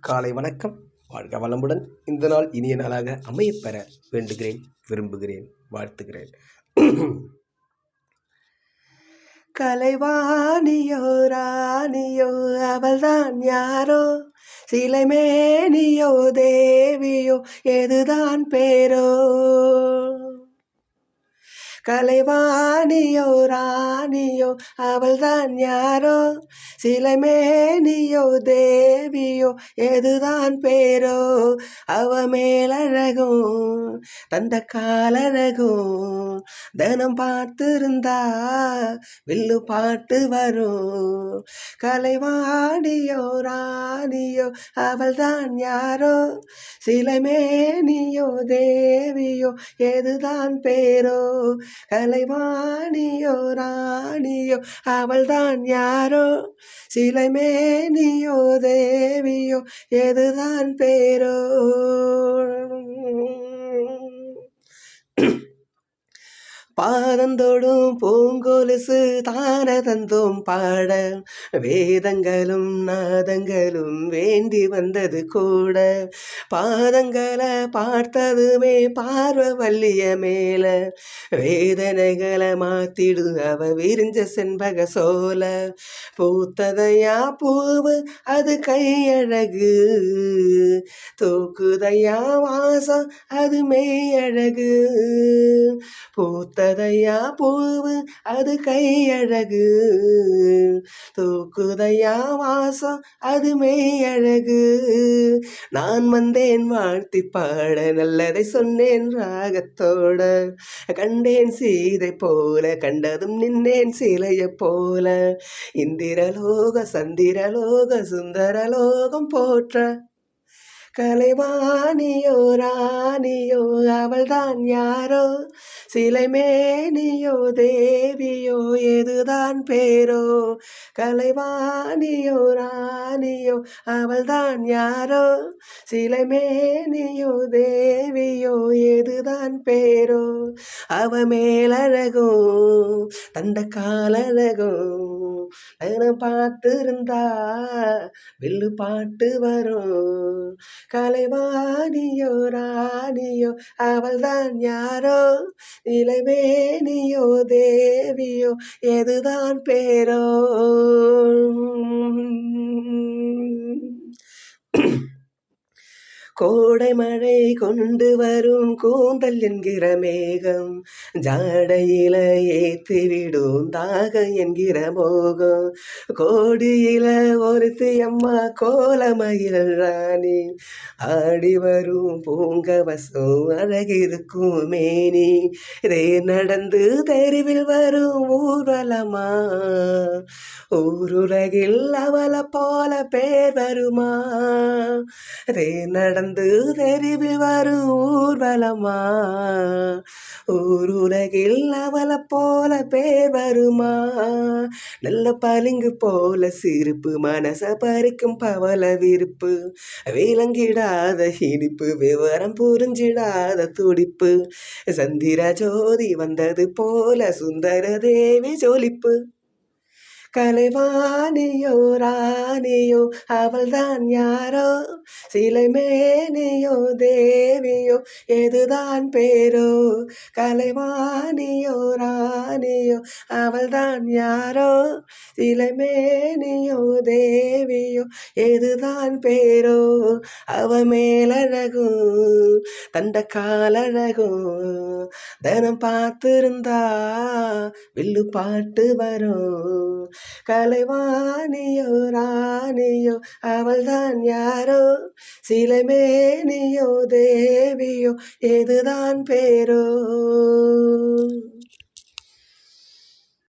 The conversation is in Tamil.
காலை வணக்கம். வாழ்க வளமுடன். இந்த நாள் இனிய நாளாக அமையப்பெற வேண்டுகிறேன், விரும்புகிறேன், வாழ்த்துகிறேன். கலைவாணியோ ராணியோ அவள்தான் யாரோ, சிலைமேனியோ தேவியோ எதுதான் பேரோ. கலைவாணியோ ராணியோ அவள்தான் யாரோ, சிலைமேனியோ தேவியோ எதுதான் பேரோ. அவ மேலழகும் தந்த காலழகும் தினம் பார்த்திருந்தா வில்லு பாட்டு வரும். கலைவாணியோ ராணியோ அவள்தான் யாரோ, சிலைமேனியோ தேவியோ எதுதான் பேரோ. கலைவாணியோ ராணியோ அவள்தான் யாரோ, சிலைமேனியோ தேவியோ எதுதான் பேரோ. பாதந்தோடும் பூங்கொலுசு தானதந்தும் பாட, வேதங்களும் நாதங்களும் வேண்டி வந்தது கூட. பாதங்களை பார்த்ததுமே பார்வவல்லிய மேல, வேதனைகளை மாத்திடு அவ விரிஞ்ச செண்பக சோல. பூத்ததையா பூவு அது கையழகு, தூக்குதையா வாசம் அது மெய்யழகு. பூத்ததையா பூவு அது கையழகு, தூக்குதையா வாசம் அது மெய்யழகு. நான் வந்தேன் வாழ்த்தி பாட, நல்லதை சொன்னேன் ராகத்தோட. கண்டேன் சீதை போல, கண்டதும் நின்னேன் சிலைய போல. இந்திரலோக சந்திரலோக சுந்தரலோகம் போற்ற. கலைவாணியோ ராணியோ அவள்தான் யாரோ, சிலைமேனியோ தேவியோ எதுதான் பேரோ. கலைவாணியோ ராணியோ அவள்தான் யாரோ, சிலைமேனியோ தேவியோ எதுதான் பேரோ. அவ மேலழகும் தந்த காலழகும் தினம் பார்த்திருந்தா வில்லு பாட்டு வரும். கலைவாணியோ ராணியோ அவள்தான் யாரோ, இளவேணியோ தேவியோ எதுதான் பேரோ. கோடை மழை கொண்டு வரும் கூந்தல் என்கிற மேகம், ஜாடையில ஏற்றிவிடும் தாகம் என்கிற மோகம். கோடியில ஒருத்தி அம்மா கோலமயில் ராணி, ஆடி வரும் பூங்கவசம் அழகிருக்கும் மேனி. இதே நடந்து தெருவில் வரும் ஊர்வலமா, ஊருலகில் அவளை போல பேர் வருமா. அதே நடந்து தெருவில் வரும் ஊர்வலமா, ஊருலகில் அவளை போல பேர் வருமா. நல்ல பளிங்கு போல சிரிப்பு, மனச பறிக்கும் பவள விருப்பு, விளங்கிடாத இனிப்பு, விவரம் புரிஞ்சிடாத துடிப்பு. சந்திர ஜோதி வந்தது போல சுந்தர தேவி ஜொலிப்பு. கலைவாணியோ ராணியோ அவள்தான் யாரோ, சிலைமேனியோ தேவியோ எதுதான் பேரோ. கலைவாணியோ ராணியோ அவள்தான் யாரோ, சிலைமேனியோ தேவியோ எதுதான் பேரோ. அவ மேலழகும் தண்ட காலழகும் தினம் பார்த்திருந்தா வில்லு பாட்டு வரும். கலைவாணியோ ராணியோ அவள்தான் யாரோ, சிலைமேனியோ தேவியோ எதுதான் பேரோ.